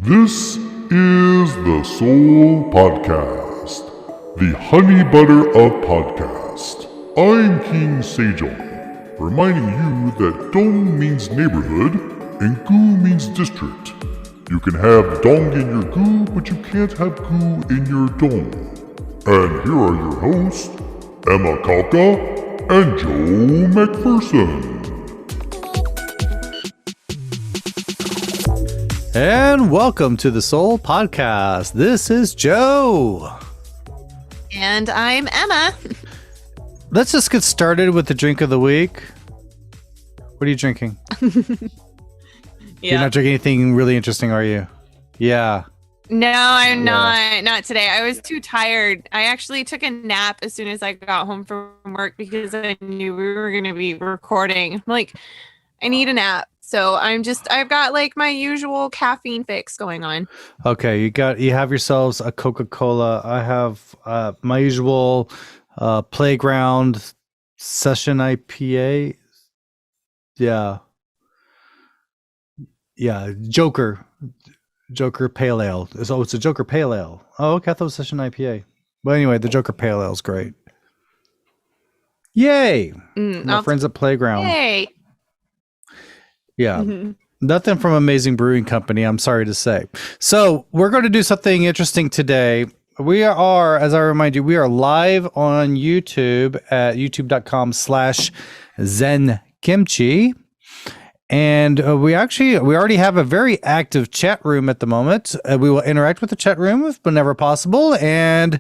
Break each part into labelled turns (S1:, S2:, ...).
S1: This is the Soul Podcast, the honey butter of podcast. I'm King Sejong, reminding you that dong means neighborhood and goo means district. You can have dong in your goo, but you can't have goo in your dong. And here are your hosts, Emma Kalka and Joe McPherson.
S2: And welcome to the Soul Podcast. This is Joe.
S3: And I'm Emma.
S2: Let's just get started with the drink of the week. What are you drinking? You're not drinking anything really interesting, are you? Yeah.
S3: No, I'm not today. I was too tired. I actually took a nap as soon as I got home from work because I knew we were going to be recording. Like, I need a nap. So I've got like my usual caffeine fix going on.
S2: Okay, you have yourselves a Coca-Cola. I have my usual Playground Session IPA. Yeah, Joker Pale Ale. So it's a Joker Pale Ale. Oh, okay, I thought it was Session IPA. But anyway, the Joker Pale Ale is great. Yay! My friends at Playground.
S3: Yay!
S2: Yeah. Nothing from Amazing Brewing Company, I'm sorry to say. So we're going to do something interesting today. We are, as I remind you, we are live on YouTube at youtube.com/zenkimchi. And we already have a very active chat room at the moment. We will interact with the chat room if whenever possible. And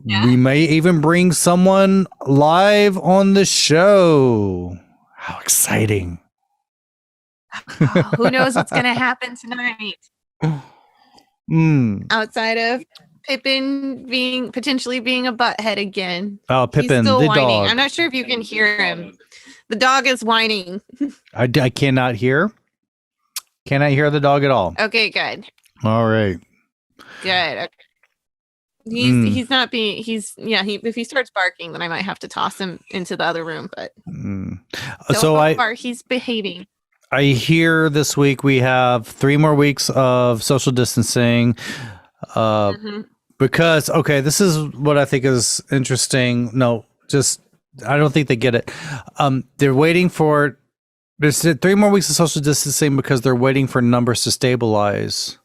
S2: we may even bring someone live on the show. How exciting.
S3: Who knows what's going to happen tonight? Outside of Pippin potentially being a butthead again.
S2: Oh, Pippin,
S3: He's still
S2: the
S3: whining.
S2: dog.
S3: I'm not sure if you can hear him. The dog is whining.
S2: I cannot hear. Cannot hear the dog at all.
S3: Okay, good.
S2: All right.
S3: Good. Okay. He's not being. If he starts barking, then I might have to toss him into the other room. But so far he's behaving.
S2: I hear this week we have 3 more weeks of social distancing. Because, this is what I think is interesting. No, I don't think they get it. They're waiting for, there's 3 more weeks of social distancing because they're waiting for numbers to stabilize.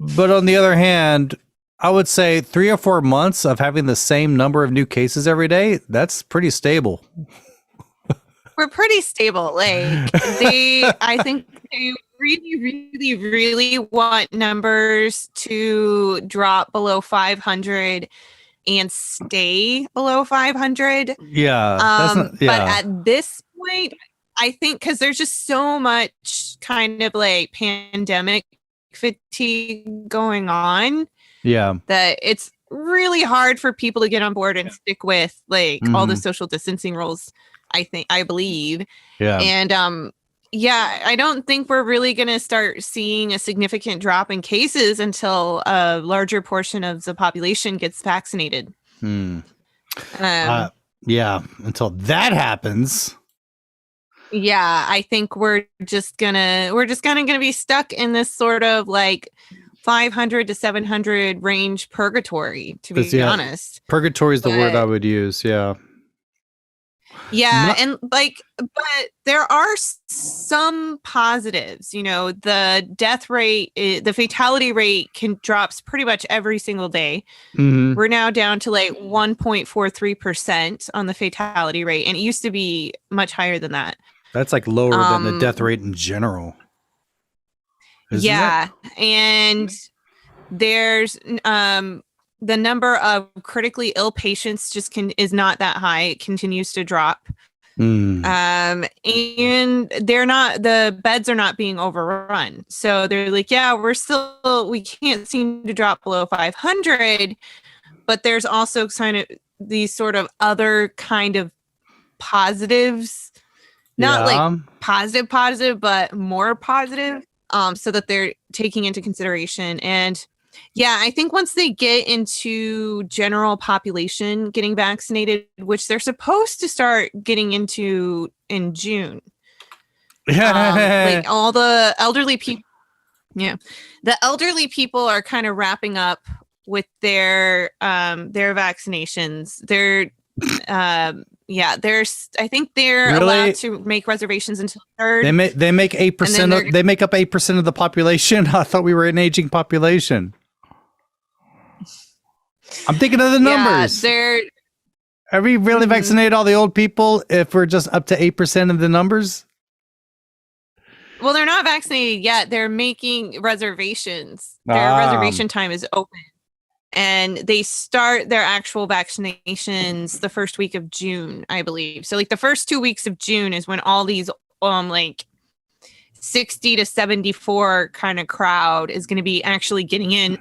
S2: But on the other hand, I would say 3 or 4 months of having the same number of new cases every day, that's pretty stable.
S3: We're pretty stable. Like I think they really, really, really want numbers to drop below 500 and stay below 500.
S2: Yeah.
S3: But at this point, I think because there's just so much kind of like pandemic fatigue going on. Yeah. That it's really hard for people to get on board and stick with like all the social distancing rules. I believe. Yeah. And I don't think we're really going to start seeing a significant drop in cases until a larger portion of the population gets vaccinated. Until
S2: that happens.
S3: Yeah, I think we're just gonna be stuck in this sort of like 500 to 700 range purgatory, to be honest.
S2: Purgatory is the word I would use. Yeah.
S3: Yeah, but there are some positives. You know, the death rate, the fatality rate drops pretty much every single day. We're now down to like 1.43% on the fatality rate, and it used to be much higher than that.
S2: That's like lower than the death rate in general. Isn't it?
S3: And there's the number of critically ill patients is not that high. It continues to drop. And the beds are not being overrun. So they're like, we can't seem to drop below 500, but there's also kind of these sort of other kind of positives, not like positive, but more positive, so that they're taking into consideration. And I think once they get into general population getting vaccinated, which they're supposed to start getting into in June, like all the elderly people, Yeah. The elderly people are kind of wrapping up with their vaccinations. I think they're allowed to make reservations until 3rd.
S2: They make 8%. They make up 8% of the population. I thought we were an aging population. I'm thinking of the numbers. Are we really vaccinated all the old people if we're just up to 8% of the numbers?
S3: Well, they're not vaccinated yet. They're making reservations. Their reservation time is open. And they start their actual vaccinations the first week of June, I believe. So like the first 2 weeks of June is when all these like 60 to 74 kind of crowd is going to be actually getting in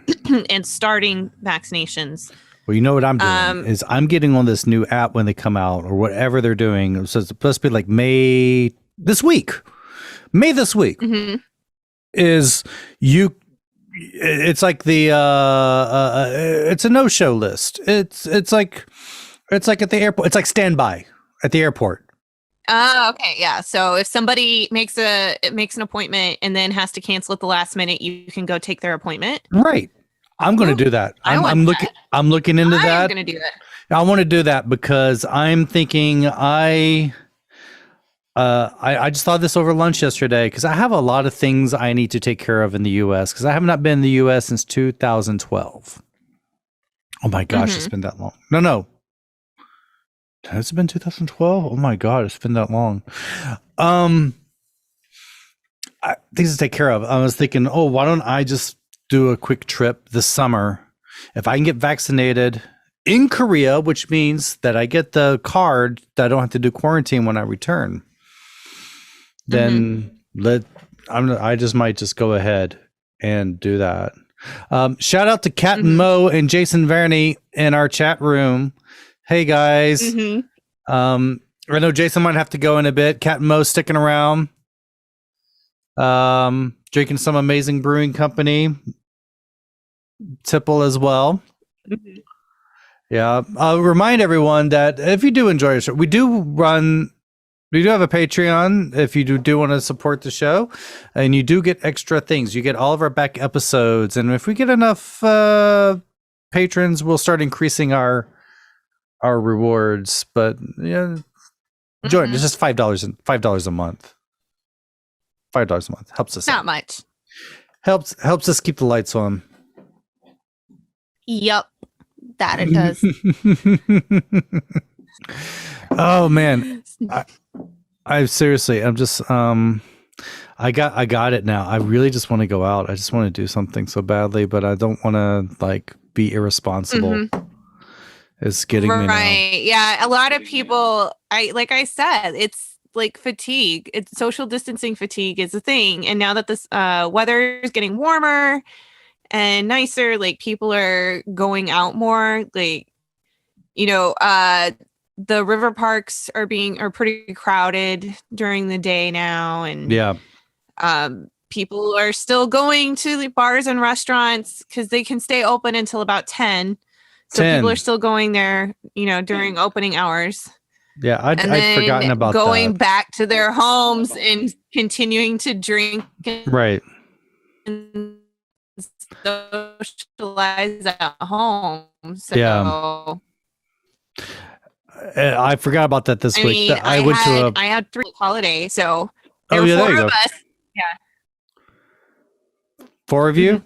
S3: and starting vaccinations.
S2: Well, you know what I'm doing is I'm getting on this new app when they come out or whatever they're doing. So it's supposed to be like May this week. Is you. It's like the it's a no-show list. It's like at the airport. It's like standby at the airport.
S3: Okay, yeah. So if somebody makes an appointment and then has to cancel at the last minute, you can go take their appointment.
S2: Right. I'm going to do that. I'm looking into that.
S3: I'm going to do that.
S2: I want to do that because I'm thinking I just thought this over lunch yesterday because I have a lot of things I need to take care of in the U.S. because I have not been in the U.S. since 2012. Oh my gosh, It's been that long. No. Has it been 2012? Oh my God, it's been that long. Things to take care of. I was thinking, why don't I just do a quick trip this summer? If I can get vaccinated in Korea, which means that I get the card that I don't have to do quarantine when I return. Then I just might just go ahead and do that. Shout out to Cat and Mo and Jason Verney in our chat room. Hey guys. I know Jason might have to go in a bit. Cat and Mo sticking around. Drinking some amazing brewing company. Tipple as well. Yeah. I'll remind everyone that if you do enjoy the show, we do have a Patreon if you do want to support the show, and you do get extra things. You get all of our back episodes, and if we get enough patrons, we'll start increasing our rewards. But yeah, join. It's just $5 a month. $5 a month helps us.
S3: Not much.
S2: Helps us keep the lights on.
S3: Yup, that it does.
S2: Oh man. I seriously, I'm just, I got it now. I really just want to go out. I just want to do something so badly, but I don't want to like be irresponsible. It's getting me now.
S3: Yeah. A lot of people, like I said, it's like fatigue. It's social distancing fatigue is a thing. And now that this weather is getting warmer and nicer, like people are going out more, like, the river parks are pretty crowded during the day now, and people are still going to the bars and restaurants because they can stay open until about 10. So people are still going there, during opening hours.
S2: Yeah, I'd forgotten about
S3: going back to their homes and continuing to drink.
S2: Right.
S3: And socialize at home. So,
S2: yeah. I forgot about that this week. I
S3: had 3 holiday, so there
S2: were
S3: 4 of us. Yeah.
S2: 4 of you?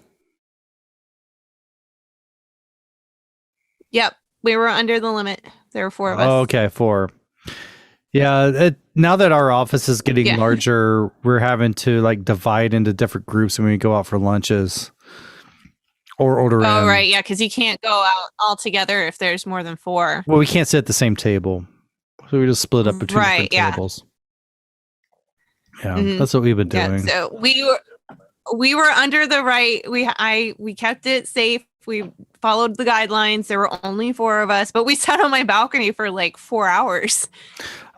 S3: Yep. We were under the limit. There were 4 of us.
S2: Oh, okay, 4. Yeah, now that our office is getting larger, we're having to like divide into different groups when we go out for lunches. Or order in.
S3: Oh, right. Yeah, because you can't go out all together if there's more than 4.
S2: Well, we can't sit at the same table. So we just split up between different tables. Yeah, that's what we've been doing.
S3: Yeah, so we were under the right. We kept it safe. We followed the guidelines. There were only 4 of us, but we sat on my balcony for like 4 hours.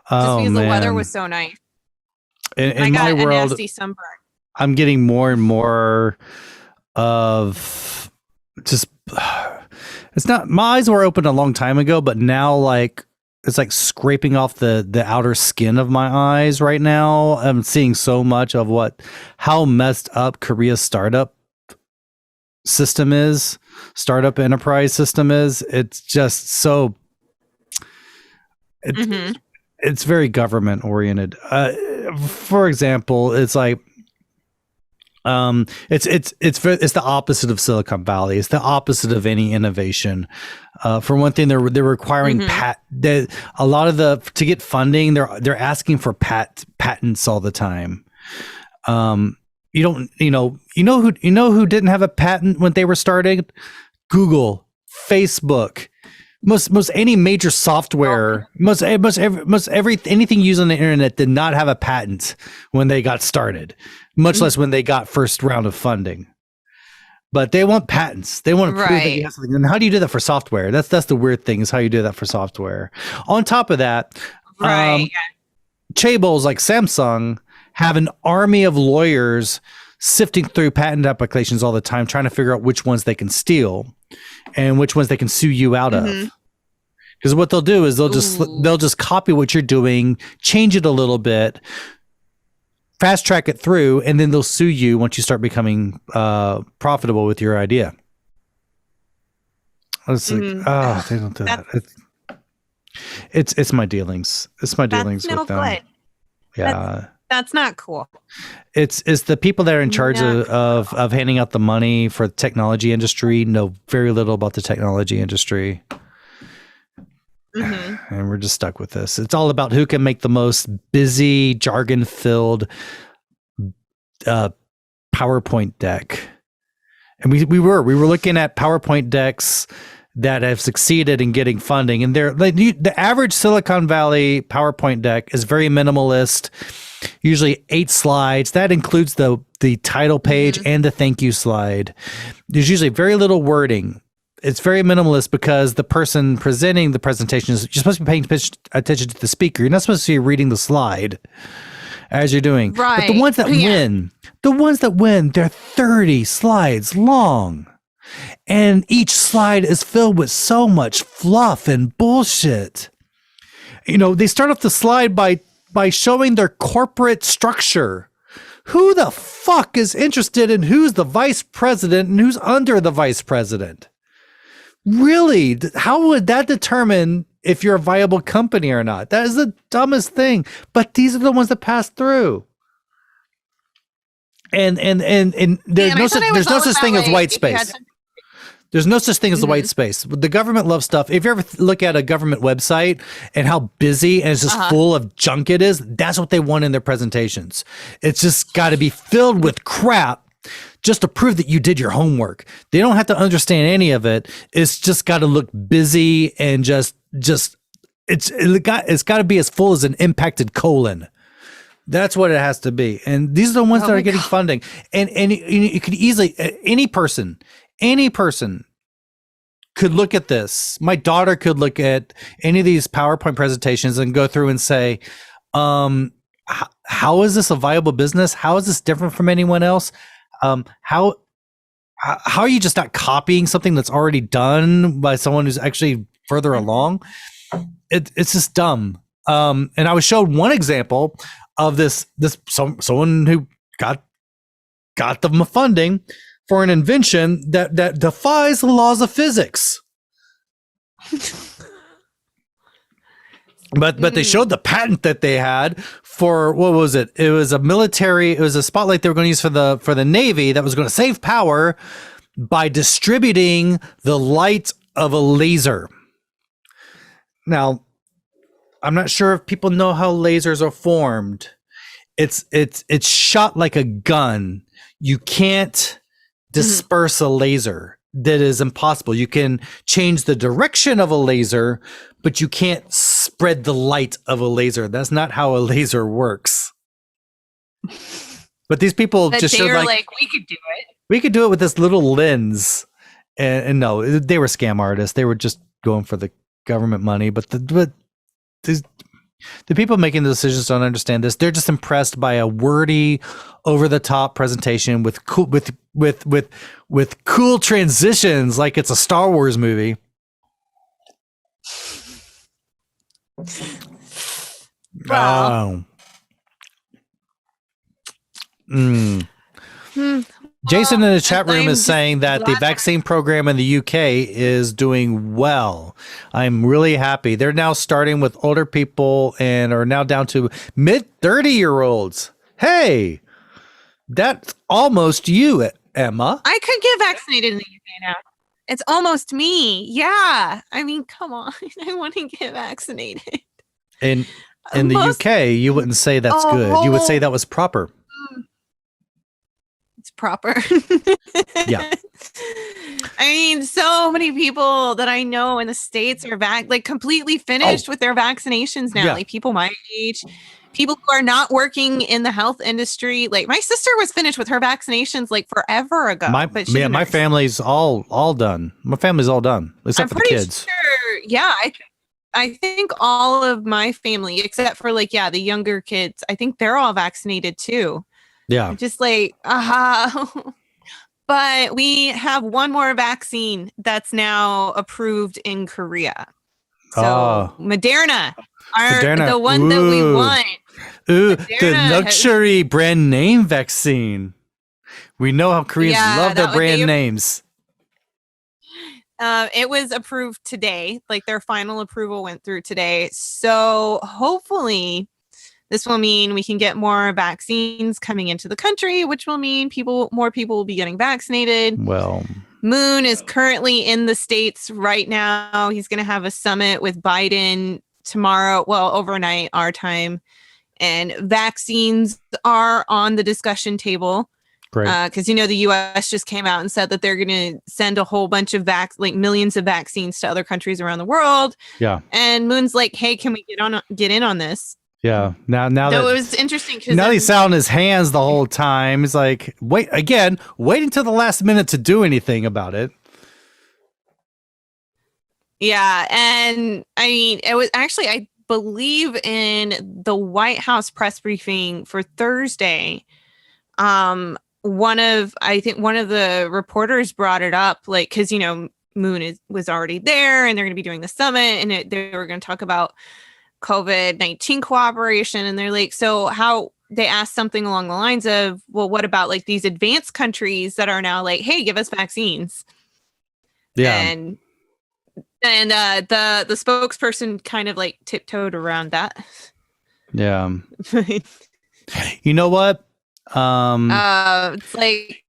S3: Just because the weather was so nice.
S2: In my world,
S3: a nasty sunburn.
S2: I'm getting more and more of just, it's not, my eyes were open a long time ago, but now like scraping off the outer skin of my eyes right now. I'm seeing so much of how messed up Korea's startup enterprise system is. It's just so it's very government oriented. For example, it's like it's the opposite of Silicon Valley. It's the opposite of any innovation. For one thing, they're requiring a lot of to get funding. They're asking for patents all the time. You know who didn't have a patent when they were starting? Google, Facebook. Most any major software, anything used on the internet did not have a patent when they got started, much less when they got first round of funding. But they want patents. They want to prove that you have something. And how do you do that for software? That's the weird thing, is how you do that for software. On top of that, chaebols like Samsung have an army of lawyers sifting through patent applications all the time, trying to figure out which ones they can steal and which ones they can sue you out of. Because what they'll do is they'll just copy what you're doing, change it a little bit, fast track it through, and then they'll sue you once you start becoming profitable with your idea. It's like, they don't do that. It's my dealings. It's my dealings with them. Good. Yeah.
S3: That's not cool.
S2: It's the people that are in charge of handing out the money for the technology industry know very little about the technology industry. And we're just stuck with this. It's all about who can make the most busy, jargon-filled PowerPoint deck. And we were looking at PowerPoint decks that have succeeded in getting funding, and the average Silicon Valley PowerPoint deck is very minimalist. Usually 8 slides. That includes the title page and the thank you slide. There's usually very little wording. It's very minimalist because the person presenting the presentation you're supposed to be paying attention to the speaker. You're not supposed to be reading the slide as you're doing.
S3: Right.
S2: But the ones that win, they're 30 slides long. And each slide is filled with so much fluff and bullshit. They start off the slide by showing their corporate structure. Who the fuck is interested in who's the vice president and who's under the vice president? Really? How would that determine if you're a viable company or not? That is the dumbest thing. But these are the ones that pass through. And there's no such thing as white space. There's no such thing as the white space. The government loves stuff. If you ever look at a government website and how busy and it's just full of junk it is, that's what they want in their presentations. It's just got to be filled with crap just to prove that you did your homework. They don't have to understand any of it. It's just got to look busy and it's got to be as full as an impacted colon. That's what it has to be. And these are the ones that are getting funding. And you could easily, any person could look at this. My daughter could look at any of these PowerPoint presentations and go through and say, how is this a viable business? How is this different from anyone else? How are you just not copying something that's already done by someone who's actually further along? It's just dumb. And I was showed one example of someone who got the funding for an invention that defies the laws of physics. But they showed the patent that they had for, what was it? It was a spotlight they were going to use for the Navy that was going to save power by distributing the light of a laser. Now, I'm not sure if people know how lasers are formed. It's shot like a gun. You can't disperse a laser. That is impossible. You can change the direction of a laser, but you can't spread the light of a laser. That's not how a laser works. But these people just showed like
S3: we could do it.
S2: We could do it with this little lens. And no, they were scam artists. They were just going for the government money. But the people making the decisions don't understand this. They're just impressed by a wordy, over-the-top presentation with cool transitions, like it's a Star Wars movie. Well. Jason in the chat room is saying that the vaccine program in the UK is doing well. I'm really happy. They're now starting with older people and are now down to mid 30-year-olds. Hey, that's almost you, Emma.
S3: I could get vaccinated in the UK now. It's almost me. Yeah. I mean, come on. I want to get vaccinated.
S2: In the UK, you wouldn't say that's good. You would say that was proper.
S3: It's proper.
S2: Yeah.
S3: I mean, so many people that I know in the States are completely finished with their vaccinations now. Yeah. Like people my age, people who are not working in the health industry. Like my sister was finished with her vaccinations like forever ago.
S2: My family's all done. My family's all done, except for the kids.
S3: Sure, yeah, I think all of my family, except for the younger kids, I think they're all vaccinated too.
S2: Yeah.
S3: Just but we have one more vaccine that's now approved in Korea. So Moderna, the one that we want.
S2: The luxury brand name vaccine. We know how Koreans love their brand names.
S3: It was approved today. Like their final approval went through today. So hopefully this will mean we can get more vaccines coming into the country, which will mean more people will be getting vaccinated.
S2: Well,
S3: Moon is currently in the States right now. He's going to have a summit with Biden tomorrow. Well, overnight our time. And vaccines are on the discussion table.
S2: Great.
S3: Because, the U.S. just came out and said that they're going to send a whole bunch of millions of vaccines to other countries around the world.
S2: Yeah.
S3: And Moon's like, hey, can we get in on this?
S2: Yeah. Now
S3: that it was interesting because
S2: now he's out in his hands the whole time. He's like, wait until the last minute to do anything about it.
S3: Yeah, and I mean, it was actually, I believe in the White House press briefing for Thursday. One of the reporters brought it up, because Moon was already there, and they're going to be doing the summit, and they were going to talk about COVID-19 cooperation, and they're like, so how they asked something along the lines of, well, what about these advanced countries that are now like, hey, give us vaccines?
S2: Yeah.
S3: And the spokesperson kind of tiptoed around that.
S2: Yeah. You know what?
S3: It's like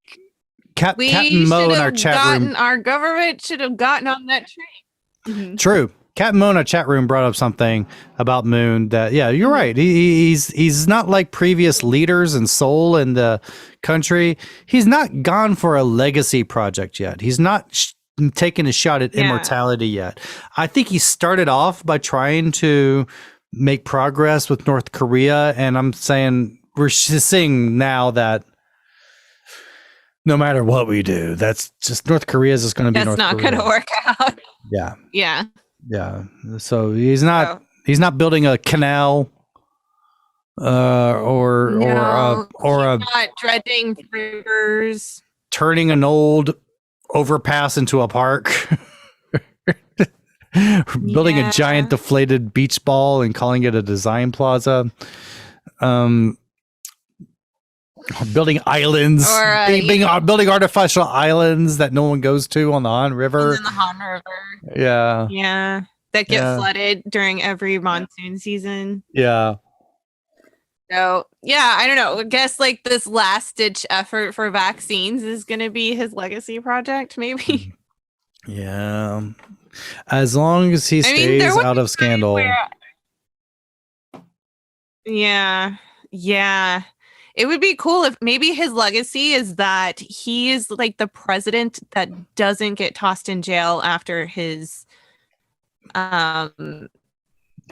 S2: Captain Mo in our chat room.
S3: Our government should have gotten on that train.
S2: Mm-hmm. True. Captain Mo in our chat room brought up something about Moon that, yeah, you're right. He's not like previous leaders in Seoul and the country. He's not gone for a legacy project yet. He's not taking a shot at immortality yet. I think he started off by trying to make progress with North Korea. And I'm saying we're seeing now that no matter what we do, that's just North Korea is just going to be North Korea.
S3: That's not going to work out.
S2: Yeah.
S3: Yeah.
S2: Yeah, so he's not building a canal, or
S3: not dredging rivers,
S2: turning an old overpass into a park, building a giant deflated beach ball and calling it a design plaza, building islands, building artificial islands that no one goes to on the Han River.
S3: In the Han River.
S2: Yeah.
S3: Yeah. That get flooded during every monsoon season.
S2: Yeah.
S3: So, yeah, I don't know. I guess this last ditch effort for vaccines is going to be his legacy project, maybe.
S2: Yeah. As long as he stays out of scandal.
S3: Yeah. Yeah. It would be cool if maybe his legacy is that he is the president that doesn't get tossed in jail after his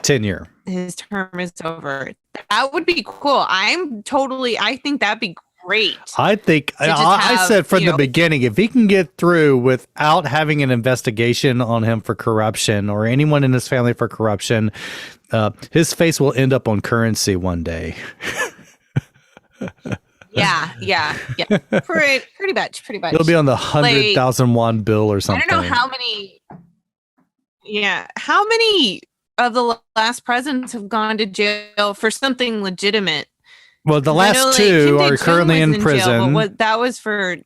S2: tenure.
S3: His term is over. That would be cool. I think that'd be great.
S2: I think I said from the beginning, if he can get through without having an investigation on him for corruption or anyone in his family for corruption, his face will end up on currency one day.
S3: Yeah. Pretty much.
S2: It'll be on the 100,000 won bill or something.
S3: I don't know how many. Yeah, how many of the last presidents have gone to jail for something legitimate.
S2: Well, the last two are currently in prison.
S3: That was for...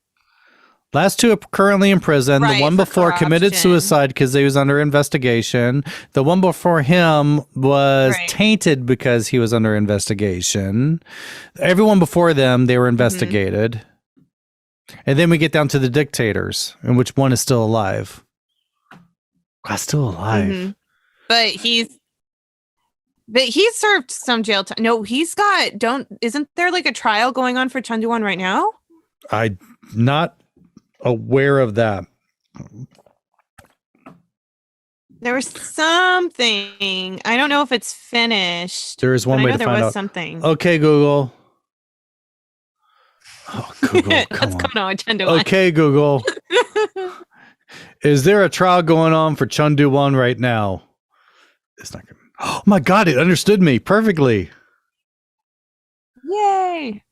S2: Last two are currently in prison.
S3: Right,
S2: the one before committed suicide because he was under investigation. The one before him was tainted because he was under investigation. Everyone before them, they were investigated. And then we get down to the dictators, and which one is still alive. God's still alive.
S3: But he served some jail time. No, isn't there like a trial going on for Chun Doo-won right now?
S2: I'm not aware of that.
S3: There was something. I don't know if it's finished.
S2: There is one way to find out.
S3: There was something.
S2: Okay, Google. Oh, Google, come on.
S3: Chun Doo-won.
S2: Okay, Google. Is there a trial going on for Chun Doo-won right now? It's not good. Oh my God, it understood me perfectly.
S3: Yay.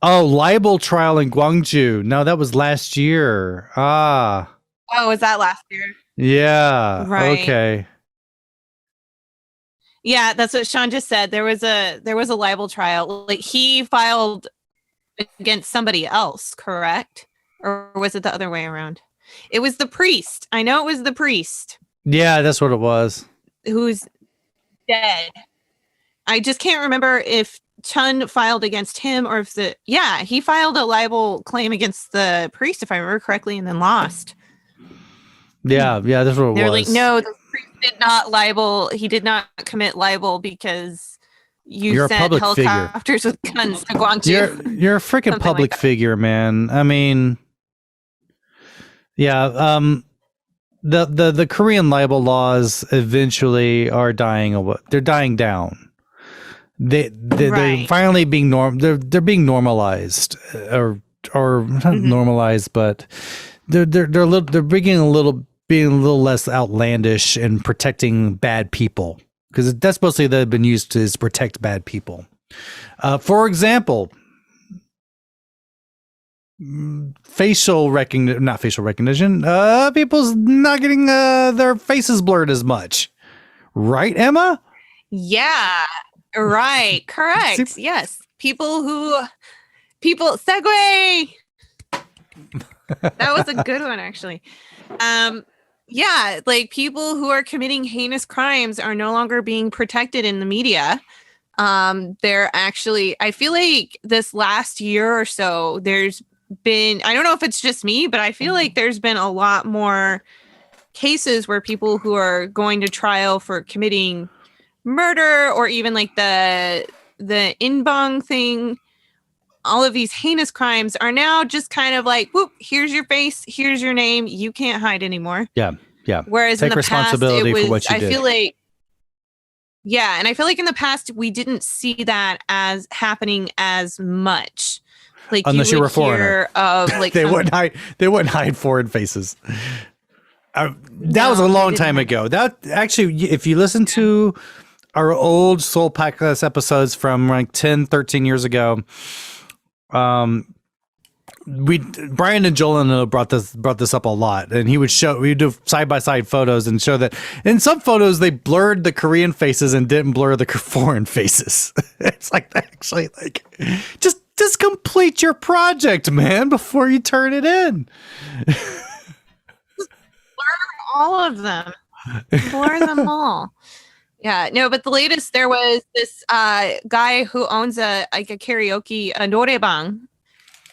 S2: Oh, libel trial in Gwangju. No, that was last year. Oh,
S3: was that last year?
S2: Yeah.
S3: Right.
S2: Okay.
S3: Yeah, that's what Sean just said. There was a libel trial. Like he filed against somebody else, correct? Or was it the other way around? It was the priest. I know it was the priest.
S2: Yeah, that's what it was.
S3: Who's dead. I just can't remember if Chun filed against him or if he filed a libel claim against the priest, if I remember correctly, and then lost.
S2: Yeah, that's what it was.
S3: They're like, no, the priest did not libel. He did not commit libel because you're sent helicopters with guns to Gwangju.
S2: You're a freaking public figure, man. I mean, yeah. The Korean libel laws eventually are dying away. They're dying down. They're finally being they're being normalized or not normalized, but they're being a little less outlandish and protecting bad people, because that's mostly they've been used to protect bad people. For example, not facial recognition. People's not getting their faces blurred as much, right, Emma?
S3: Yeah, right, correct. Yes, people segue. That was a good one, actually. Yeah, like people who are committing heinous crimes are no longer being protected in the media. They're actually, I feel like this last year or so, there's been, I don't know if it's just me, but I feel like there's been a lot more cases where people who are going to trial for committing murder, or even like the inbong thing, all of these heinous crimes are now just kind of like, whoop, here's your face, here's your name, you can't hide anymore.
S2: Yeah.
S3: Whereas
S2: take
S3: in the
S2: responsibility
S3: past,
S2: for what you did.
S3: I feel like, yeah, and I feel like in the past we didn't see that as happening as much. Like,
S2: unless you were a foreigner,
S3: of like
S2: they wouldn't hide foreign faces. That was a long time ago. That actually, if you listen to our old SeoulPodcast episodes from like 10, 13 years ago, Brian and Joel brought this up a lot, and we'd do side by side photos and show that in some photos they blurred the Korean faces and didn't blur the foreign faces. It's like, actually, like, just complete your project, man, before you turn it in.
S3: Blur all of them. Blur them all. Yeah, no, but the latest, there was this guy who owns a karaoke, a norebang,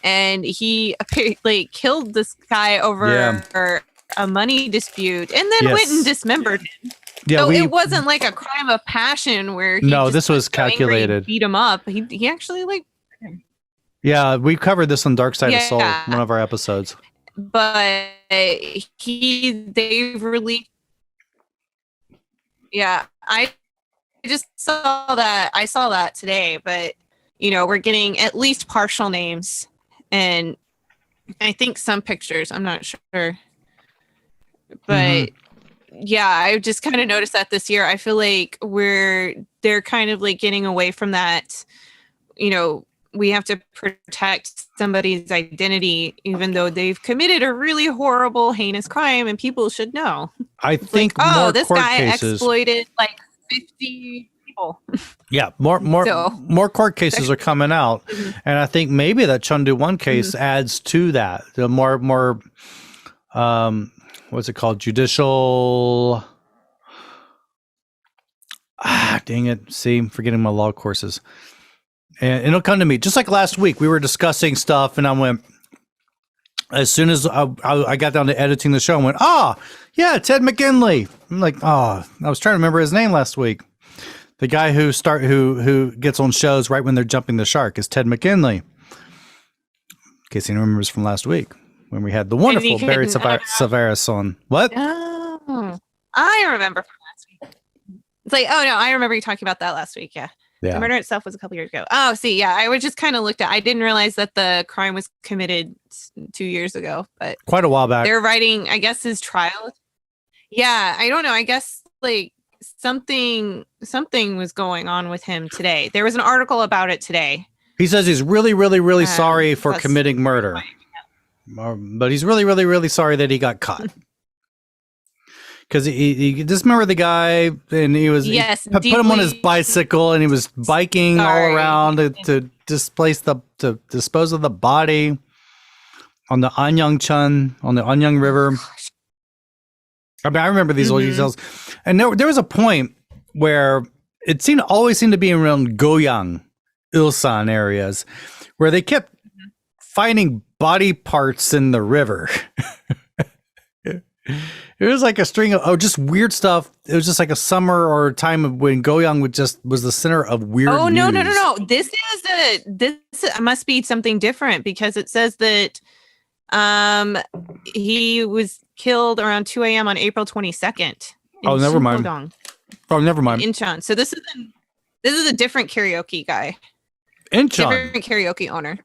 S3: and he apparently killed this guy over a money dispute, and then went and dismembered him. Yeah, so it wasn't like a crime of passion where
S2: this was calculated.
S3: Beat him up. He actually like.
S2: Yeah, we covered this on Dark Side of Soul, one of our episodes.
S3: But they've released. Yeah, I just saw that. I saw that today, but we're getting at least partial names, and I think some pictures. I'm not sure, but yeah, I just kind of noticed that this year. I feel like they're kind of like getting away from that. We have to protect somebody's identity, even though they've committed a really horrible, heinous crime, and people should know.
S2: I think
S3: like, this guy exploited like 50 people.
S2: Yeah, more court cases are coming out, and I think maybe that Chengdu 1 case adds to that. The more what's it called? Judicial. Dang it! See, I'm forgetting my law courses, and it'll come to me. Just like last week, we were discussing stuff, and I went. As soon as I got down to editing the show, I went, yeah, Ted McGinley. I'm like, I was trying to remember his name last week. The guy who gets on shows right when they're jumping the shark is Ted McGinley. In case anyone remembers from last week when we had the wonderful Barry Severus on. What?
S3: Oh, I remember from last week. It's like, oh no, I remember you talking about that last week. Yeah. The murder itself was a couple years ago. Oh, see, yeah, I was just kind of looked at. I didn't realize that the crime was committed 2 years ago, but
S2: quite a while back.
S3: They're writing, I guess, his trial. Yeah, I don't know. I guess like something was going on with him today. There was an article about it today.
S2: He says he's really, really, really sorry for committing murder, but he's really, really, really sorry that he got caught. Because he just remember the guy, and he was put him on his bicycle, and he was biking all around to dispose of the body on the Anyang on the Anyang River. I mean, I remember these old details, and there was a point where it always seemed to be around Goyang, Ilsan areas, where they kept finding body parts in the river. It was like a string of just weird stuff. It was just like a summer or a time when Goyang was the center of weird news.
S3: No. This must be something different, because it says that he was killed around 2 a.m. on April 22nd.
S2: Oh, never mind. Oh, never mind.
S3: Incheon. So this is a different karaoke guy.
S2: Incheon.
S3: Different karaoke owner.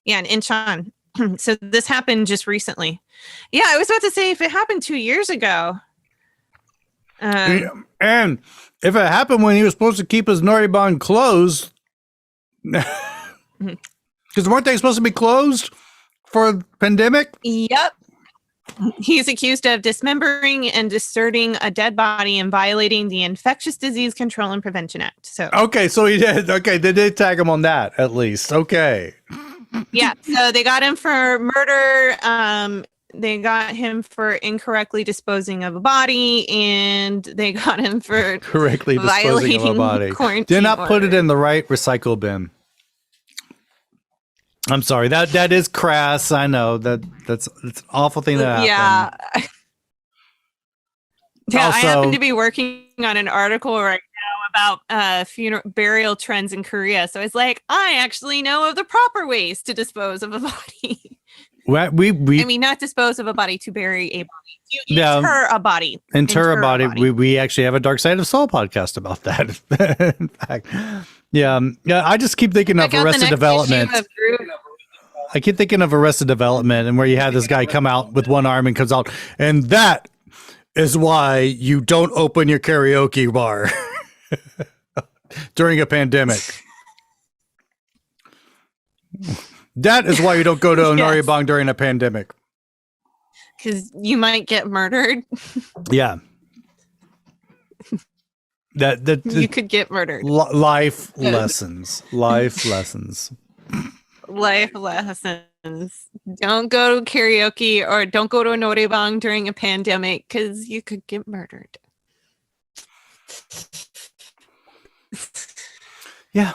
S3: Yeah, in Incheon. So this happened just recently. Yeah, I was about to say, if it happened 2 years ago.
S2: And if it happened when he was supposed to keep his Noribang closed, because weren't they supposed to be closed for the pandemic?
S3: Yep. He's accused of dismembering and distorting a dead body and violating the Infectious Disease Control and Prevention Act. So
S2: okay, so he did. Okay, they did tag him on that at least. Okay.
S3: Yeah, so they got him for murder. They got him for incorrectly disposing of a body, and they got him for
S2: correctly disposing of a body. Did not put it in the right recycle bin. I'm sorry. That is crass. I know that's an awful thing that happened.
S3: Yeah. Also, I happen to be working on an article right now about burial trends in Korea. So it's like, I actually know of the proper ways to dispose of a body.
S2: I
S3: mean, not dispose of a body, to bury a body. Inter a body.
S2: Inter a body. We actually have a Dark Side of Soul podcast about that. In fact, yeah. I just keep thinking of Arrested Development. I keep thinking of Arrested Development, and where you have this guy come out with one arm and comes out, and that is why you don't open your karaoke bar during a pandemic. That is why you don't go to Onaribang during a pandemic.
S3: Because you might get murdered.
S2: Yeah. That
S3: you could get murdered.
S2: Life lessons. Life lessons.
S3: Life lessons. Don't go to karaoke or don't go to a Noribang during a pandemic, because you could get murdered.
S2: Yeah.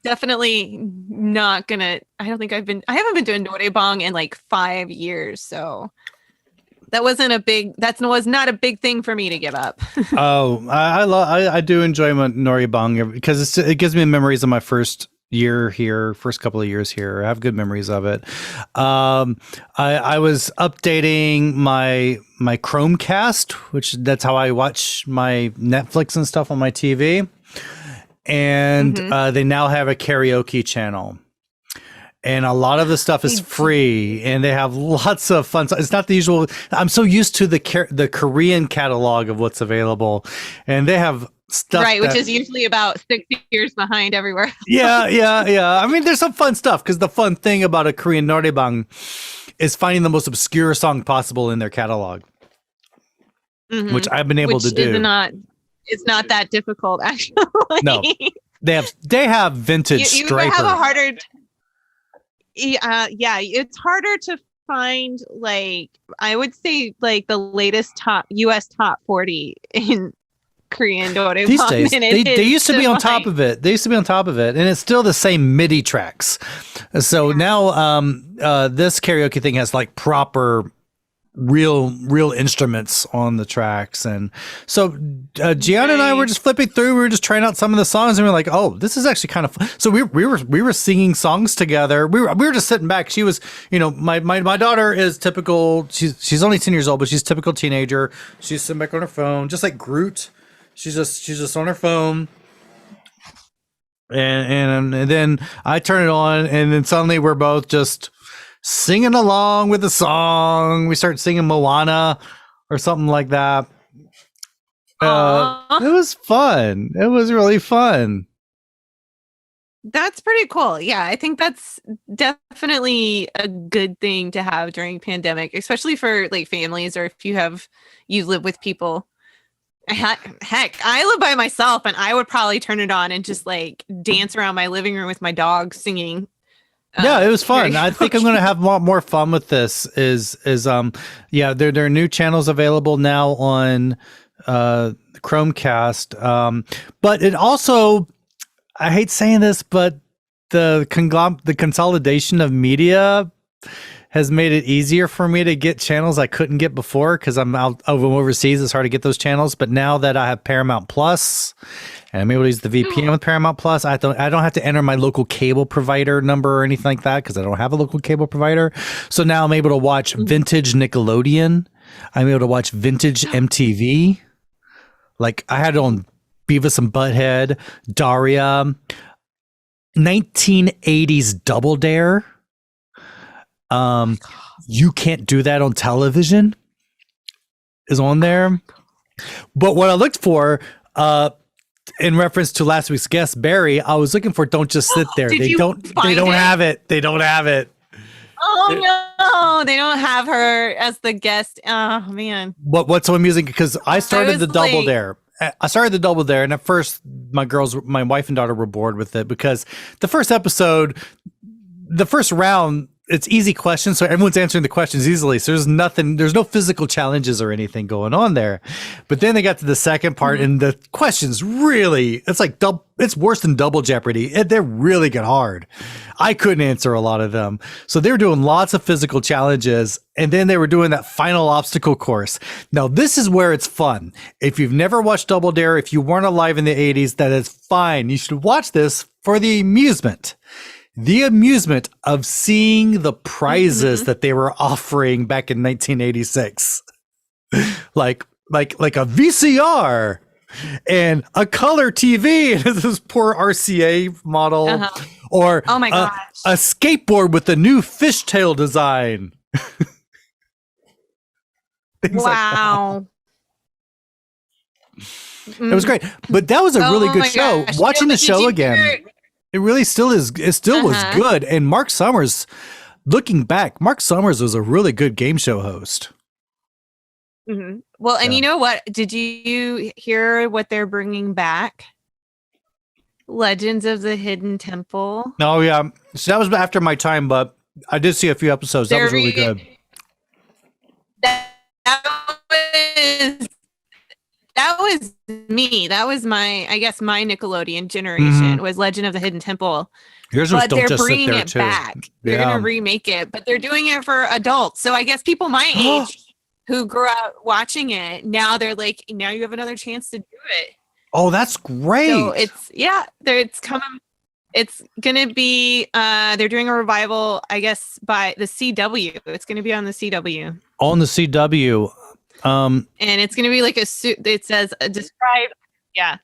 S3: Definitely not gonna. I haven't been doing Noribang in like 5 years, so that was not a big thing for me to give up.
S2: Oh, I do enjoy my Noribang because it gives me memories of my first couple of years here. I have good memories of it. I was updating my Chromecast, which that's how I watch my Netflix and stuff on my TV. And they now have a karaoke channel, and a lot of the stuff is free, and they have lots of fun. It's not the usual. I'm so used to the Korean catalog of what's available, and they have stuff
S3: which is usually about 6 years behind everywhere.
S2: Yeah. I mean, there's some fun stuff, because the fun thing about a Korean Noribang is finding the most obscure song possible in their catalog, which I've been able to do.
S3: it's not that difficult, actually.
S2: No, they have vintage
S3: you
S2: striper.
S3: have a harder. It's harder to find, like, I would say, like, the latest US top 40 in Korean Doraemon.
S2: These days, they used to be on top of it. They used to be on top of it, and it's still the same MIDI tracks. So now, this karaoke thing has like proper, real instruments on the tracks, and so Gianna and I were just flipping through. We were just trying out some of the songs, and we were like, "Oh, this is actually kind of fun." So we were singing songs together. We were just sitting back. She was, my daughter is typical. She's only 10 years old, but she's typical teenager. She's sitting back on her phone, just like Groot. She's just on her phone, and then I turn it on, and then suddenly we're both just singing along with the song. We start singing Moana or something like that. It was fun. It was really fun.
S3: That's pretty cool. Yeah, I think that's definitely a good thing to have during pandemic, especially for like families, or if you live with people. Heck, I live by myself, and I would probably turn it on and just like dance around my living room with my dog singing.
S2: Yeah, it was fun. I think I'm going to have more fun with this. There are new channels available now on Chromecast. But it also, I hate saying this, but the consolidation of media has made it easier for me to get channels I couldn't get before because I'm out overseas. It's hard to get those channels. But now that I have Paramount Plus and I'm able to use the VPN with Paramount Plus, I don't have to enter my local cable provider number or anything like that because I don't have a local cable provider. So now I'm able to watch vintage Nickelodeon. I'm able to watch vintage MTV. Like I had it on Beavis and Butthead, Daria, 1980s Double Dare. You Can't Do That on Television is on there. But what I looked for, in reference to last week's guest, Barry, I was looking for Don't Just Sit There. They don't have it. They don't have it.
S3: Oh no, they don't have her as the guest. Oh man.
S2: What's so amusing? Because I started the Double Dare. I started the Double Dare, and at first my wife and daughter were bored with it because the first round, it's easy questions, so everyone's answering the questions easily. So there's no physical challenges or anything going on there. But then they got to the second part, and the questions really, it's worse than Double Jeopardy. They really get hard. I couldn't answer a lot of them. So they were doing lots of physical challenges, and then they were doing that final obstacle course. Now, this is where it's fun. If you've never watched Double Dare, if you weren't alive in the 80s, that is fine. You should watch this for the amusement. The amusement of seeing the prizes that they were offering back in 1986, like a VCR and a color TV, and this poor RCA model, or
S3: oh my gosh,
S2: a skateboard with a new fishtail design.
S3: Wow.
S2: It was great, but that was a really good show.
S3: Gosh.
S2: Watching the show again. It really still is. It still was good. And Mark Summers, looking back, Mark Summers was a really good game show host.
S3: Mm-hmm. Well, and you know what? Did you hear what they're bringing back? Legends of the Hidden Temple.
S2: Oh, yeah. So that was after my time, but I did see a few episodes. That was really good.
S3: That was me. That was my Nickelodeon generation was Legend of the Hidden Temple.
S2: But
S3: they're bringing it back. They're going to remake it, but they're doing it for adults. So I guess people my age who grew up watching it, now they're like, now you have another chance to do it.
S2: Oh, that's great.
S3: So it's coming. It's going to be, they're doing a revival, I guess, by the CW. It's going to be on the CW.
S2: On the CW.
S3: And it's going to be like it says describe. Yeah.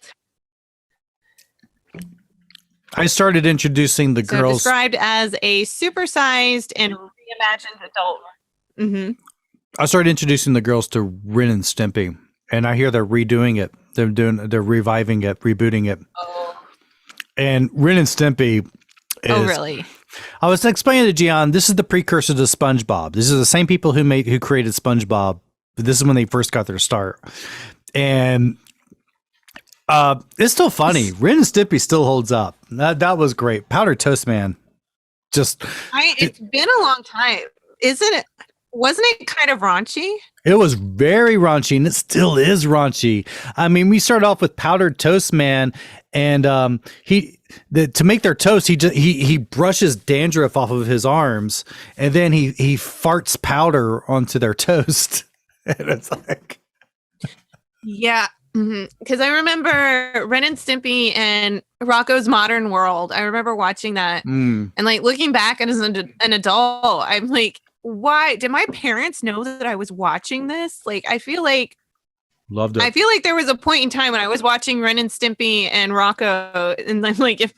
S2: I started introducing the girls.
S3: Described as a supersized and reimagined adult. Mm-hmm.
S2: I started introducing the girls to Ren and Stimpy, and I hear they're redoing it. They're reviving it, rebooting it.
S3: Oh.
S2: And Ren and Stimpy is,
S3: oh, really?
S2: I was explaining to Gian, this is the precursor to SpongeBob. This is the same people who created SpongeBob. This is when they first got their start. And It's still funny. Ren and Stimpy still holds up. That was great. Powdered Toast Man.
S3: It's been a long time. Wasn't it kind of raunchy?
S2: It was very raunchy, and it still is raunchy. I mean, we started off with Powdered Toast Man, and to make their toast, he brushes dandruff off of his arms, and then he farts powder onto their toast. And it's like,
S3: yeah, because I remember Ren and Stimpy and Rocco's Modern World. I remember watching that, and like looking back as an adult, I'm like, why did my parents know that I was watching this? Like, I feel like
S2: loved it.
S3: I feel like there was a point in time when I was watching Ren and Stimpy and Rocco, and I'm like, if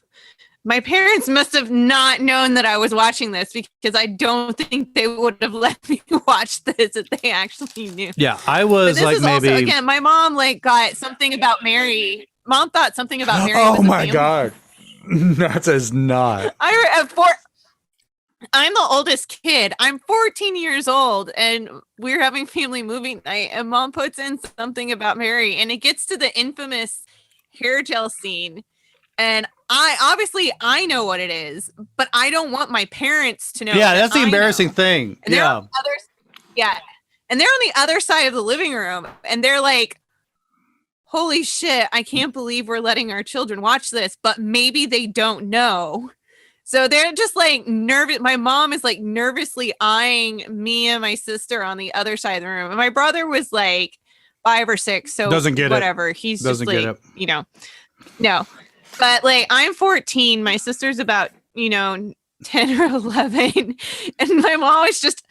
S3: my parents must have not known that I was watching this, because I don't think they would have let me watch this if they actually knew.
S2: Yeah, I was like, maybe
S3: also, again, my mom like got something about Mary. Mom thought something about Mary.
S2: Oh my god, that is not.
S3: I'm the oldest kid. I'm 14 years old, and we're having family movie night, and Mom puts in something about Mary, and it gets to the infamous hair gel scene. And I know what it is, but I don't want my parents to know.
S2: Yeah, that's the embarrassing thing.
S3: And and they're on the other side of the living room, and they're like, holy shit, I can't believe we're letting our children watch this, but maybe they don't know. So they're just like nervous. My mom is like nervously eyeing me and my sister on the other side of the room. And my brother was like 5 or 6. So
S2: doesn't get
S3: whatever.
S2: It.
S3: He's
S2: doesn't
S3: just like, no. But like, I'm 14. My sister's about, 10 or 11. And my mom is just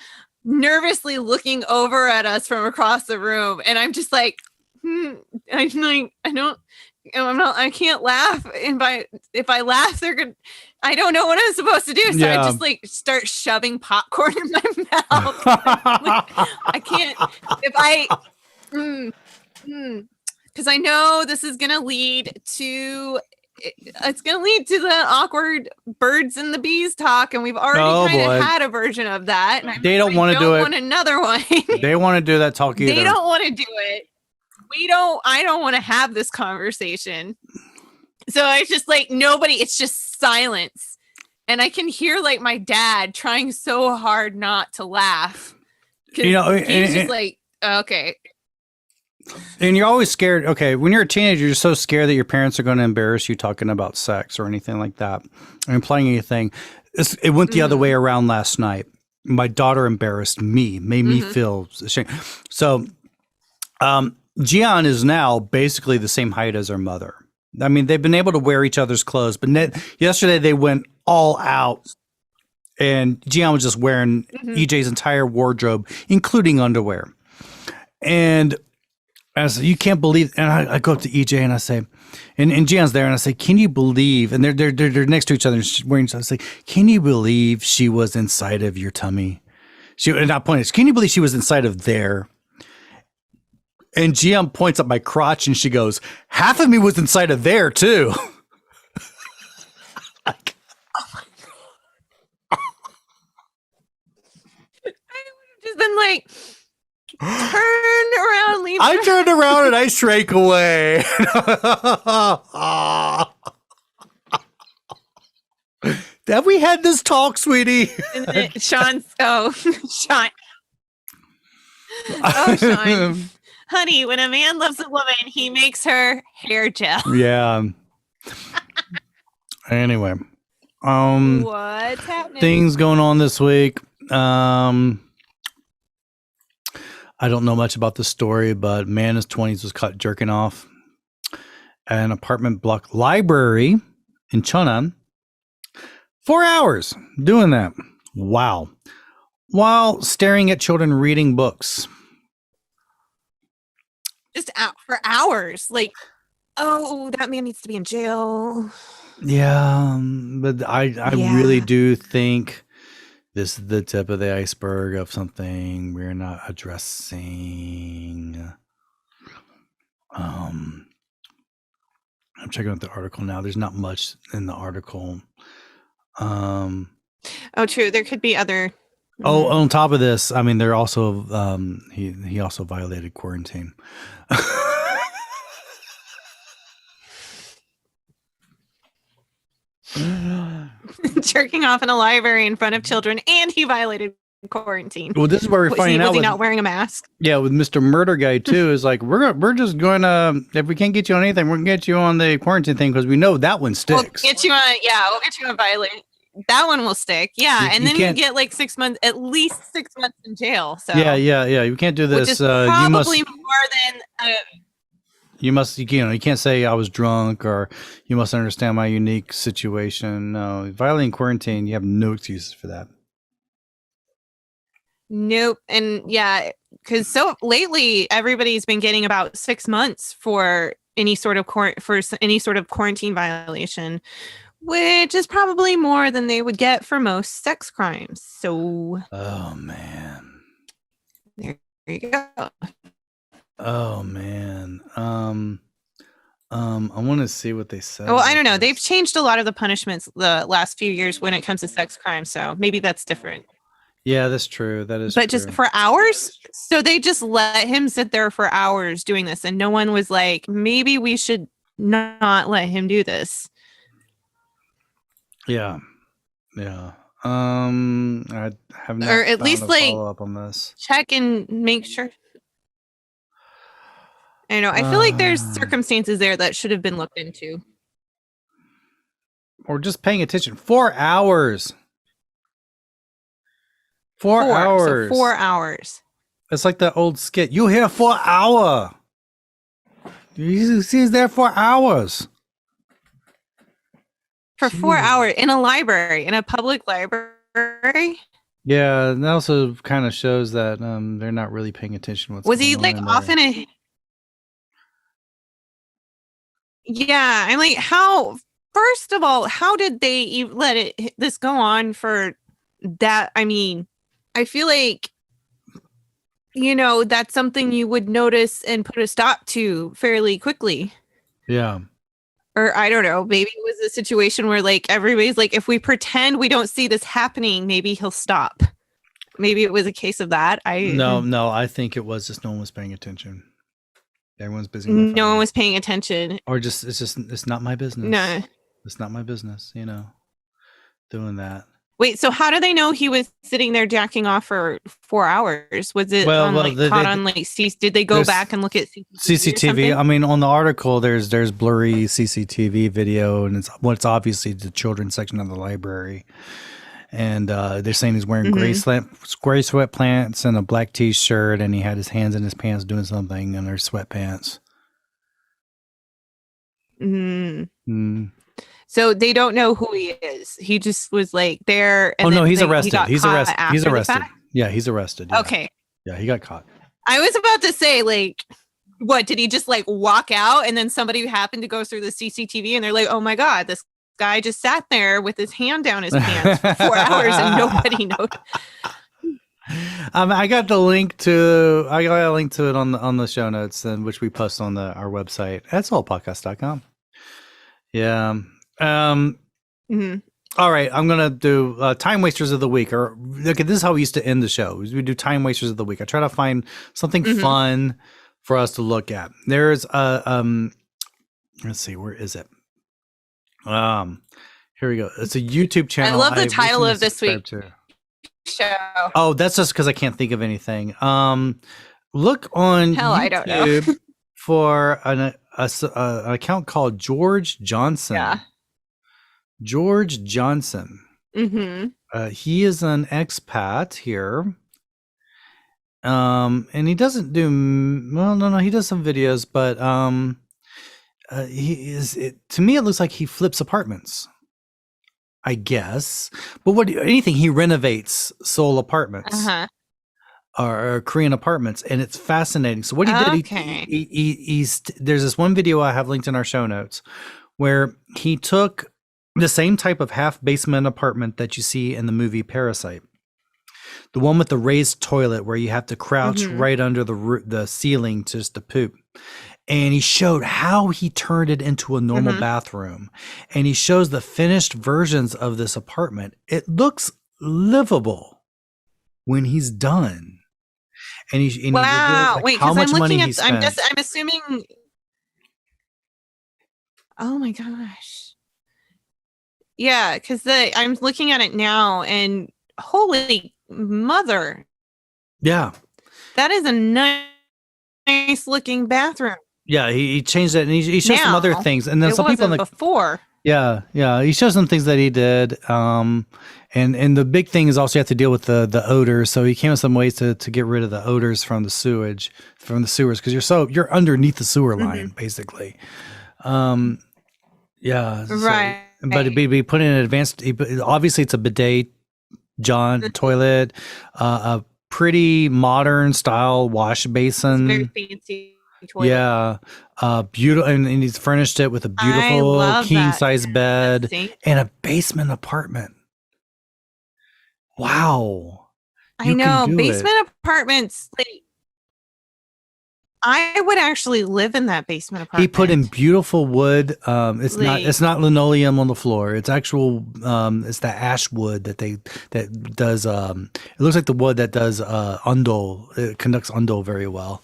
S3: nervously looking over at us from across the room. And I'm just like, I can't laugh. And if I laugh, I don't know what I'm supposed to do. So I just like start shoving popcorn in my mouth. I can't, because I know this is going to lead to, the awkward birds and the bees talk. And we've already kind of had a version of that. And
S2: they don't want to do it.
S3: Want another one.
S2: They want to do that talk either.
S3: They don't want to do it. I don't want to have this conversation. So it's just like it's just silence. And I can hear like my dad trying so hard not to laugh. He's just like, okay.
S2: And you're always scared. Okay. When you're a teenager, you're so scared that your parents are going to embarrass you talking about sex or anything like that, or implying anything. It went the other way around last night. My daughter embarrassed me, made me feel ashamed. So, Gian is now basically the same height as her mother. I mean, they've been able to wear each other's clothes, but yesterday they went all out, and Gian was just wearing EJ's entire wardrobe, including underwear. And I said, "You can't believe." And I go up to EJ and I say, and Gian's there, and I say, "Can you believe?" And they're next to each other, and she's wearing. I say, "Can you believe she was inside of your tummy?" And I pointed, "Can you believe she was inside of there?" And GM points at my crotch and she goes, "Half of me was inside of there too."
S3: I would have just been like, turn around, leave.
S2: I turned around and I shrank away. Have we had this talk, sweetie?
S3: Sean. Oh, Sean. Honey, when a man loves a woman, he makes her hair gel.
S2: Yeah. Anyway.
S3: What's happening?
S2: Things going on this week. I don't know much about the story, but man in his 20s was caught jerking off at an apartment block library in Cheonan. 4 hours doing that. Wow. While staring at children reading books.
S3: Just out for hours. Like, oh, that man needs to be in jail.
S2: Yeah, but I really do think this is the tip of the iceberg of something we're not addressing. I'm checking out the article now. There's not much in the article.
S3: Oh, true. There could be other.
S2: Oh, on top of this, I mean, they're also he also violated quarantine.
S3: Jerking off in a library in front of children, and he violated quarantine.
S2: Well, this is where we're finding out.
S3: Was he not wearing a mask?
S2: Yeah, with Mr. Murder Guy too. Is like we're just going to, if we can't get you on anything, we're gonna get you on the quarantine thing because we know that one sticks.
S3: We'll get you on violate. That one will stick. Yeah, and then you get like 6 months, at least 6 months in jail. So
S2: yeah. You can't do this.
S3: Which is probably more than.
S2: You can't say I was drunk or you must understand my unique situation. No, violating quarantine, you have no excuses for that.
S3: Nope. And yeah, because so lately everybody's been getting about 6 months for any sort of quarantine violation, which is probably more than they would get for most sex crimes. So,
S2: oh man,
S3: there you go.
S2: Oh man, I want to see what they said.
S3: Well, I don't know. They've changed a lot of the punishments the last few years when it comes to sex crimes, so maybe that's different.
S2: Yeah, that's true. That is.
S3: But
S2: true.
S3: Just for hours, so they just let him sit there for hours doing this, and no one was like, maybe we should not let him do this.
S2: Yeah. I have not,
S3: or at least like
S2: follow up on this.
S3: Check and make sure. I know. I feel like there's circumstances there that should have been looked into.
S2: Or just paying attention. 4 hours. 4 hours.
S3: So 4 hours.
S2: It's like that old skit. You here for an hour. He's there for hours.
S3: For 4 hours in a library, in a public library.
S2: Yeah, and that also kind of shows that they're not really paying attention.
S3: Was he like off in a? Yeah, I'm like, how? First of all, how did they let this go on for that? I mean, I feel like, that's something you would notice and put a stop to fairly quickly.
S2: Yeah.
S3: Or I don't know, maybe it was a situation where like everybody's like, if we pretend we don't see this happening, maybe he'll stop. Maybe it was a case of that.
S2: No, I think it was just no one was paying attention. Everyone's busy.
S3: No one was paying attention.
S2: Or it's not my business.
S3: No.
S2: It's not my business, doing that.
S3: Wait, so how do they know he was sitting there jacking off for 4 hours? Was it did they go back and look at
S2: CCTV? I mean, on the article, there's blurry CCTV video, and it's obviously the children's section of the library. And they're saying he's wearing gray sweatpants and a black T-shirt, and he had his hands in his pants doing something in their sweatpants.
S3: So they don't know who he is. He just was like there. And
S2: he's arrested. He's arrested. He's arrested. Yeah, he's arrested. Yeah.
S3: Okay.
S2: Yeah, he got caught.
S3: I was about to say, like, what, did he just like walk out and then somebody happened to go through the CCTV and they're like, oh my God, this guy just sat there with his hand down his pants for 4 hours and nobody noticed.
S2: I got a link to it on the show notes, and which we post on our website at SeoulPodcast.com. Yeah. All right, I'm gonna do time wasters of the week. Or look, this is how we used to end the show. We do time wasters of the week. I try to find something fun for us to look at. There's let's see, where is it? Here we go. It's a YouTube channel.
S3: I love the title of this week's show.
S2: Oh, that's just because I can't think of anything. Look on YouTube
S3: I don't know.
S2: for an account called George Johnson.
S3: Yeah.
S2: George Johnson. He is an expat here. And he doesn't do he does some videos, but to me it looks like he flips apartments, I guess. But he renovates Seoul apartments. Or Korean apartments, and it's fascinating. So what he did, he's there's this one video I have linked in our show notes where he took the same type of half basement apartment that you see in the movie Parasite, the one with the raised toilet where you have to crouch right under the ceiling just to poop. And he showed how he turned it into a normal bathroom, and he shows the finished versions of this apartment. It looks livable when he's done. And
S3: wow! Wait,
S2: how much money he
S3: spent.
S2: spent.
S3: I'm assuming. Oh my gosh! Yeah, because I'm looking at it now, and holy mother.
S2: Yeah.
S3: That is a nice looking bathroom.
S2: Yeah, he changed it, and he shows some other things, and then some people like
S3: before.
S2: Yeah, he shows some things that he did, and the big thing is also you have to deal with the odors. So he came up with some ways to get rid of the odors from the sewers, because you're underneath the sewer line basically. Yeah,
S3: right.
S2: So, but he put in an advanced. Obviously, it's a bidet, toilet, a pretty modern style wash basin.
S3: It's very fancy. Toilet.
S2: Yeah, beautiful, and he's furnished it with a beautiful king size bed and a basement apartment. Wow,
S3: I know basement apartments. Like, I would actually live in that basement apartment.
S2: He put in beautiful wood. It's not linoleum on the floor. It's actual. It's the ash wood that does. It looks like the wood that does undul. It conducts undul very well.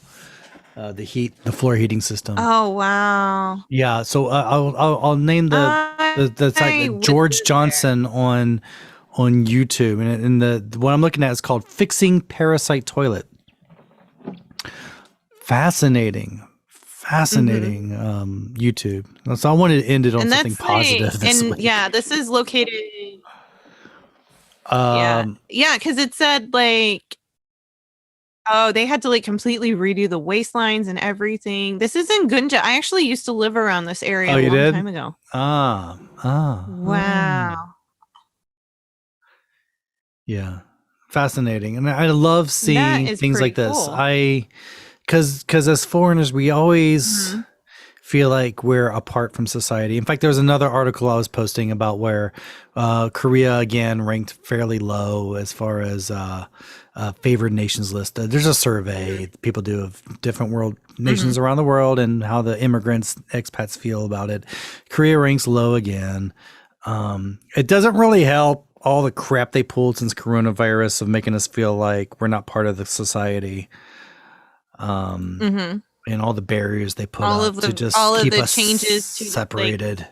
S2: The floor heating system.
S3: Oh wow!
S2: Yeah, so I'll name the site George Johnson on YouTube, and the what I'm looking at is called "Fixing Parasite Toilet." Fascinating YouTube. So I wanted to end it on something positive. This week.
S3: Yeah, this is located. Because it said like. Oh, they had to like completely redo the waistlines and everything. This is in Gunja. I actually used to live around this area a long time ago. Wow.
S2: Yeah. Fascinating. And I love seeing things like this. Cool. Because as foreigners, we always feel like we're apart from society. In fact, there was another article I was posting about where Korea, again, ranked fairly low as far as favored nations list. There's a survey people do of different world nations around the world and how the immigrants, expats feel about it. Korea ranks low again. It doesn't really help all the crap they pulled since coronavirus of making us feel like we're not part of the society. And all the barriers they put up to just keep us changes separated.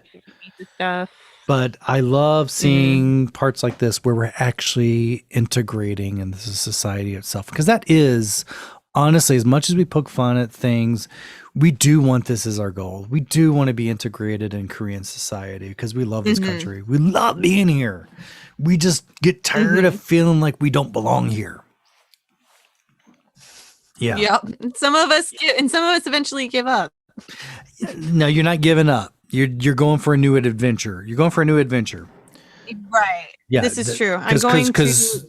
S3: To stuff.
S2: But I love seeing parts like this where we're actually integrating in the society itself. Because that is, honestly, as much as we poke fun at things, we do want this as our goal. We do want to be integrated in Korean society because we love this country. We love being here. We just get tired of feeling like we don't belong here. Yeah.
S3: Yep. Some of us eventually give up.
S2: No, you're not giving up. You're going for a new adventure. You're going for a new adventure.
S3: Right. Yeah. This is true. I'm going to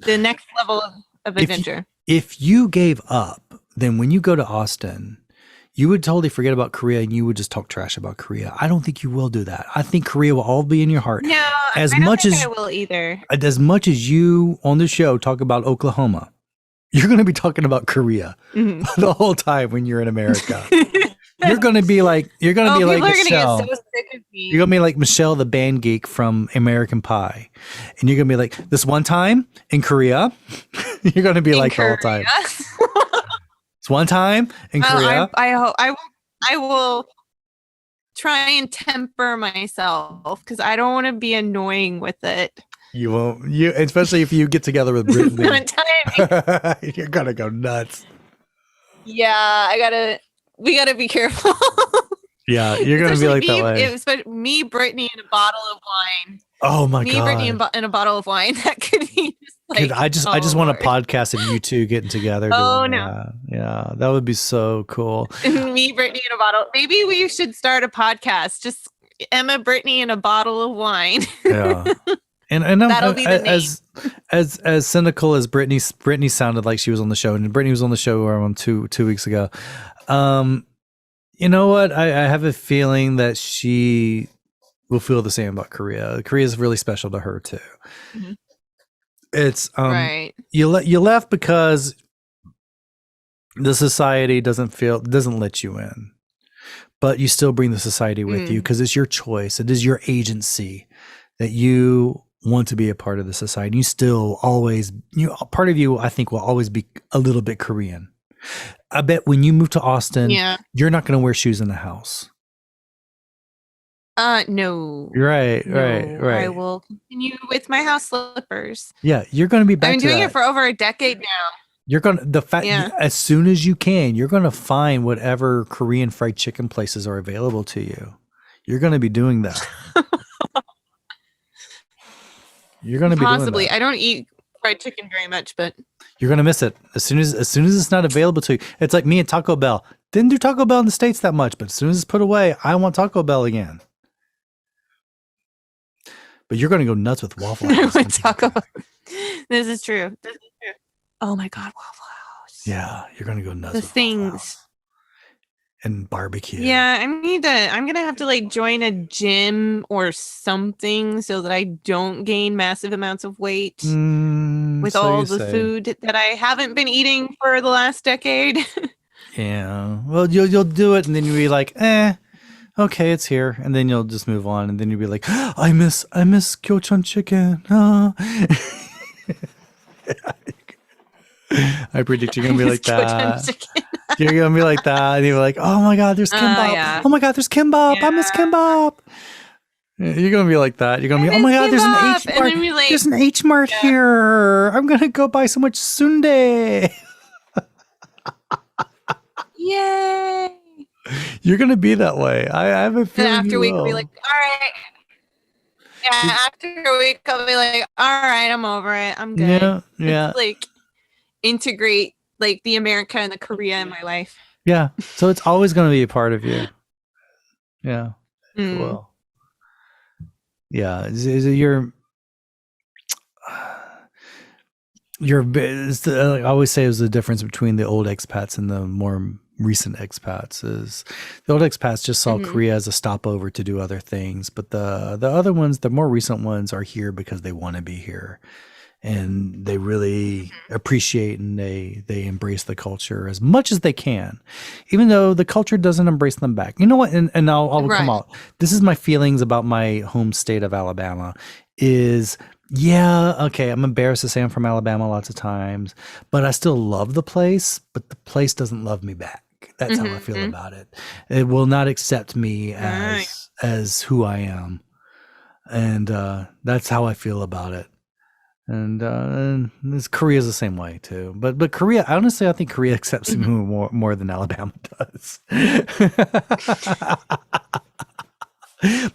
S3: the next level of adventure.
S2: If you gave up, then when you go to Austin, you would totally forget about Korea and you would just talk trash about Korea. I don't think you will do that. I think Korea will all be in your heart.
S3: No, I don't think I will either.
S2: As much as you on the show talk about Oklahoma, you're going to be talking about Korea the whole time when you're in America. You're going to be like Michelle.
S3: People are going to get so sick of me.
S2: You're going to be like Michelle, the band geek from American Pie. And you're going to be like, this one time in Korea, you're going to be like Korea? The whole time. It's one time in Korea.
S3: I will try and temper myself because I don't want to be annoying with it.
S2: You won't. Especially if you get together with Brittany. You're gonna go nuts.
S3: Yeah, we gotta be careful.
S2: Yeah, you're gonna be like that way.
S3: It was me, Brittany, and a bottle of wine.
S2: Oh my god!
S3: Me, Brittany, and a bottle of wine. That could be just like.
S2: I just want a podcast of you two getting together.
S3: Oh no!
S2: That. Yeah, that would be so cool.
S3: Me, Brittany, and a bottle. Maybe we should start a podcast. Just Emma, Brittany, and a bottle of wine.
S2: Yeah. And that'll be the name. As cynical as Brittany sounded like she was on the show, and Brittany was on the show around two weeks ago. You know what? I have a feeling that she will feel the same about Korea. Korea is really special to her too. Mm-hmm. It's
S3: right.
S2: You left because the society doesn't let you in, but you still bring the society with you because it's your choice. It is your agency that you want to be a part of the society. You still always, part of you, I think, will always be a little bit Korean. I bet when you move to Austin, you're not going to wear shoes in the house.
S3: No.
S2: Right.
S3: I will continue with my house slippers.
S2: Yeah, you're going to be back.
S3: I've been doing it for over a decade now.
S2: You're as soon as you can, you're going to find whatever Korean fried chicken places are available to you. You're going to be doing that. You're going to be
S3: possibly.
S2: Doing that.
S3: I don't eat fried chicken very much, but
S2: you're going to miss it as soon as it's not available to you. It's like me and Taco Bell. Didn't do Taco Bell in the States that much, but as soon as it's put away, I want Taco Bell again. But you're going to go nuts with Waffle House.
S3: Taco Bell. This is true. Oh my God, Waffle House.
S2: Yeah, you're going to go nuts
S3: with things.
S2: Waffle House. And barbecue.
S3: Yeah, I'm going to have to like join a gym or something so that I don't gain massive amounts of weight with all the food that I haven't been eating for the last decade.
S2: Yeah. Well, you'll do it and then you'll be like, okay, it's here. And then you'll just move on and then you'll be like, I miss Kyochon chicken. Oh. I predict you're going to be like that. You're going to be like that. And you're like, oh my God, there's kimbap.
S3: Yeah.
S2: Oh my God, there's kimbap. Yeah. I miss kimbap. You're going to be like that. You're going to be, oh my God, there's an H Mart. Like, there's an H Mart here. I'm going to go buy so much sundae.
S3: Yay.
S2: You're going to be that way. I have a feeling.
S3: And after a week, I'll be like, all right. Yeah, after a week, I'll be like, all right, I'm over it. I'm good.
S2: Yeah.
S3: It's like integrate like the America and the Korea in my life.
S2: Yeah. So it's always going to be a part of you. Yeah. Well. Yeah. I always say it was the difference between the old expats and the more recent expats is the old expats just saw Korea as a stopover to do other things, but the other ones, the more recent ones, are here because they want to be here and they really appreciate and they embrace the culture as much as they can, even though the culture doesn't embrace them back. You know what? And I'll come out. This is my feelings about my home state of Alabama is, yeah, okay, I'm embarrassed to say I'm from Alabama lots of times, but I still love the place, but the place doesn't love me back. That's how I feel about it. It will not accept me as who I am. And that's how I feel about it. And Korea's the same way too. But Korea, honestly, I think Korea accepts me more than Alabama does.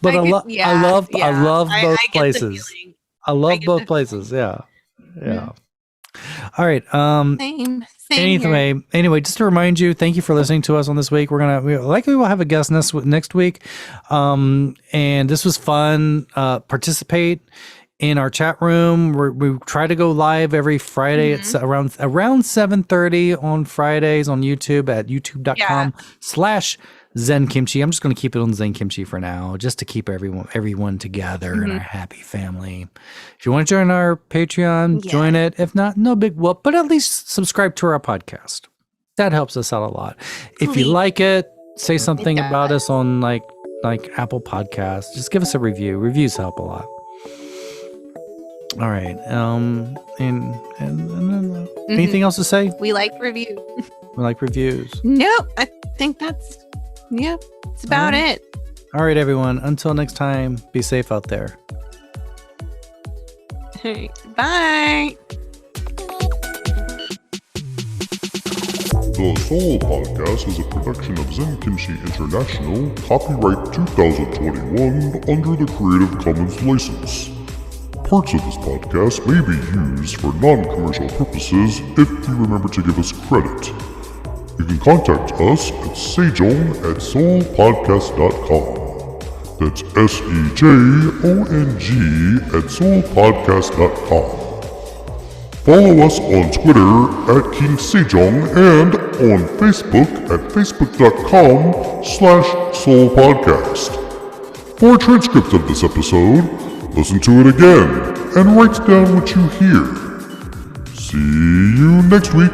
S2: But I love both places. I love both places. Yeah. All right.
S3: Same
S2: anyway, just to remind you, thank you for listening to us on this week. We likely will have a guest next week. And this was fun. Participate in our chat room. We try to go live every Friday. It's around 7:30 on Fridays on YouTube at youtube.com/Zen Kimchi. I'm just going to keep it on Zen Kimchi for now, just to keep everyone together in our happy family. If you want to join our Patreon, join it. If not, no big whoop, but at least subscribe to our podcast. That helps us out a lot. If you like it, say something about us on like Apple Podcasts. Just give us a review. Reviews help a lot. All right. Anything else to say?
S3: We like reviews.
S2: We like reviews.
S3: Nope. I think that's it's about it.
S2: All right, everyone. Until next time, be safe out there.
S3: Bye.
S1: The Soul Podcast is a production of Zen Kimchi International, copyright 2021, under the Creative Commons license. Parts of this podcast may be used for non-commercial purposes if you remember to give us credit. You can contact us at sejong@soulpodcast.com. That's SEJONG@soulpodcast.com. Follow us on Twitter @King Sejong and on Facebook at facebook.com/soulpodcast. For a transcript of this episode, listen to it again and write down what you hear. See you next week.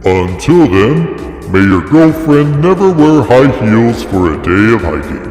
S1: Until then, may your girlfriend never wear high heels for a day of hiking.